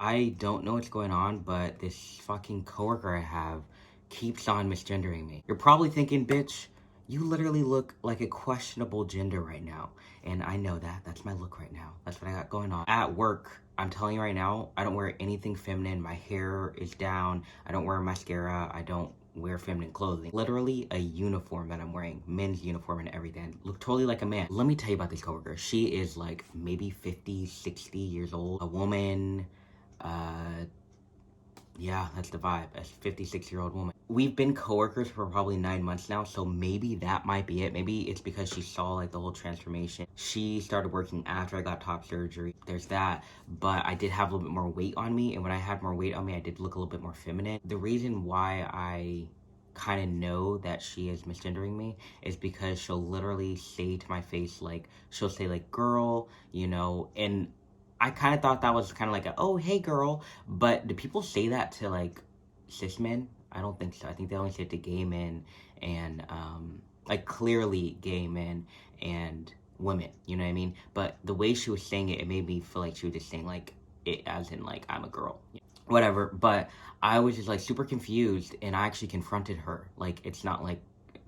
I don't know what's going on, but this fucking coworker I have keeps on misgendering me. You're probably thinking, bitch, you literally look like a questionable gender right now. And I know that. That's my look right now. That's what I got going on. At work, I'm telling you right now, I don't wear anything feminine. My hair is down. I don't wear mascara. I don't wear feminine clothing. Literally a uniform that I'm wearing, men's uniform and everything. I look totally like a man. Let me tell you about this coworker. She is like maybe 50, 60 years old. A woman. Uh, yeah, that's the vibe. A 56-year-old woman. We've been coworkers for probably 9 months now, so maybe that might be it. Maybe it's because she saw like the whole transformation. She started working after I got top surgery. There's that, but I did have a little bit more weight on me, and when I had more weight on me, I did look a little bit more feminine. The reason why I kind of know that she is misgendering me is because she'll literally say to my face, like, she'll say like girl, and I kind of thought that was kind of like a, oh, hey, girl. But do people say that to, like, cis men? I don't think so. I think they only say it to gay men and, like, clearly gay men and women. You know what I mean? But the way she was saying it, it made me feel like she was just saying, like, it as in, like, I'm a girl. Whatever. But I was just, like, super confused, and I actually confronted her. Like, it's not like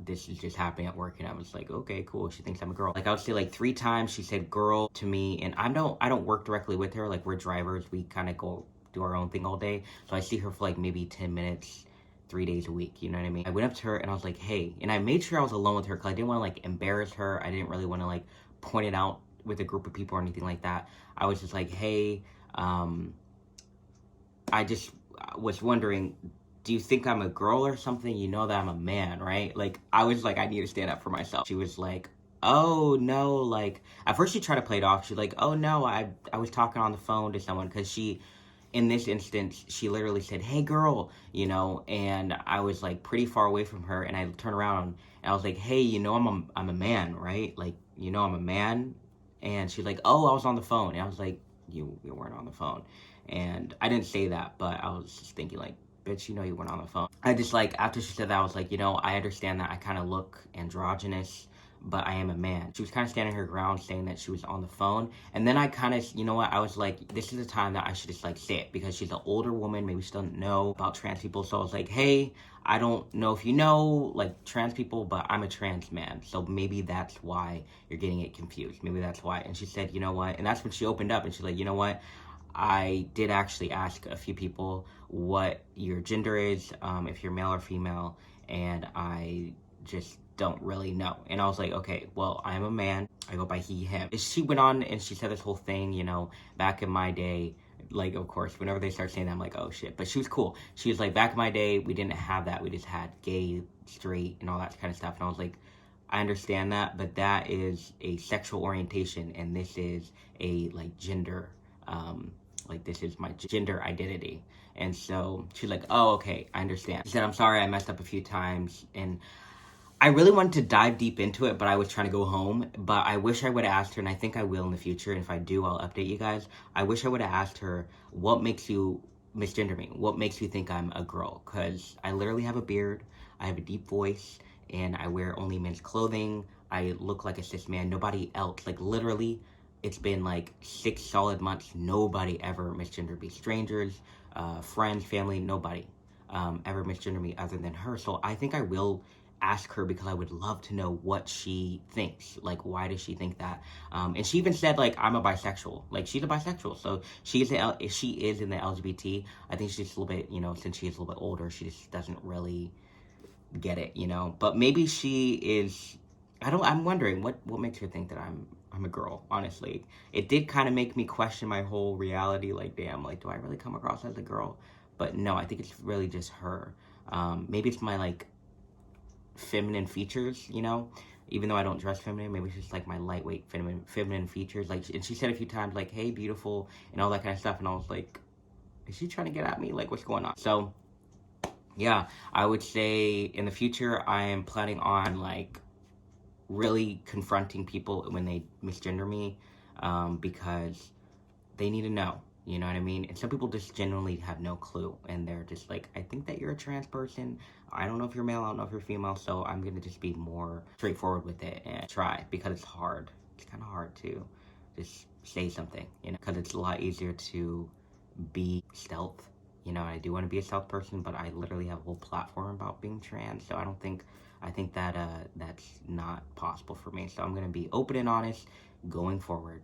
this is just happening at work, and I was like, okay, cool, she thinks I'm a girl. Like, I would say like 3 times she said girl to me, and I don't work directly with her. Like, we're drivers, we kind of go do our own thing all day, so I see her for like maybe 10 minutes 3 days a week, you know what I mean? I went up to her and I was like, hey, and I made sure I was alone with her because I didn't want to like embarrass her. I didn't really want to like point it out with a group of people or anything like that. I was just like, hey, I just was wondering, do you think I'm a girl or something? You know that I'm a man, right? Like, I was like, I need to stand up for myself. She was like, oh, no, like, at first she tried to play it off. She's like, oh, no, I was talking on the phone to someone because in this instance, she literally said, hey, girl, and I was, like, pretty far away from her, and I turned around, and I was like, hey, I'm a man, right? Like, I'm a man? And she's like, oh, I was on the phone. And I was like, you weren't on the phone. And I didn't say that, but I was just thinking, like, bitch, you weren't on the phone. I just, like, after she said that, I was like, I understand that I kind of look androgynous, but I am a man. She was kind of standing her ground saying that she was on the phone. And then I kind of, I was like, this is the time that I should just, like, say it. Because she's an older woman. Maybe she doesn't know about trans people. So I was like, hey, I don't know if you know, like, trans people, but I'm a trans man. So maybe that's why you're getting it confused. Maybe that's why. And she said, you know what? And that's when she opened up. And she's like, you know what? I did actually ask a few people what your gender is, if you're male or female, and I just don't really know. And I was like, okay, well, I'm a man. I go by he, him. She went on and she said this whole thing, back in my day, like, of course, whenever they start saying that, I'm like, oh, shit. But she was cool. She was like, back in my day, we didn't have that. We just had gay, straight, and all that kind of stuff. And I was like, I understand that, but that is a sexual orientation, and this is a, like, gender, like, this is my gender identity. And so she's like, oh, okay, I understand. She said, I'm sorry, I messed up a few times. And I really wanted to dive deep into it, but I was trying to go home. But I wish I would have asked her, and I think I will in the future. And if I do, I'll update you guys. I wish I would have asked her, what makes you misgender me? What makes you think I'm a girl? Because I literally have a beard, I have a deep voice, and I wear only men's clothing. I look like a cis man. Nobody else, like, literally, it's been like 6 solid months. Nobody ever misgendered me. Strangers, friends, family, nobody ever misgendered me other than her. So I think I will ask her because I would love to know what she thinks. Like, why does she think that? And she even said, like, I'm a bisexual. Like, she's a bisexual. So she is in the LGBT. I think she's just a little bit, since she is a little bit older, she just doesn't really get it, But maybe she is. I'm wondering what makes her think that I'm a girl, honestly. It did kind of make me question my whole reality, like, damn, like, do I really come across as a girl? But no, I think it's really just her. Maybe it's my, like, feminine features, even though I don't dress feminine. Maybe it's just, like, my lightweight feminine features. Like, and she said a few times, like, hey, beautiful, and all that kind of stuff, and I was like, is she trying to get at me? Like, what's going on? So, yeah, I would say in the future, I am planning on, like, really confronting people when they misgender me, because they need to know, you know what I mean? And some people just genuinely have no clue, and they're just like, I think that you're a trans person. I don't know if you're male, I don't know if you're female, so I'm gonna just be more straightforward with it and try, because it's hard. It's kind of hard to just say something, because it's a lot easier to be stealth. You know, I do want to be a stealth person, but I literally have a whole platform about being trans, so I think that that's not possible for me. So I'm gonna be open and honest going forward.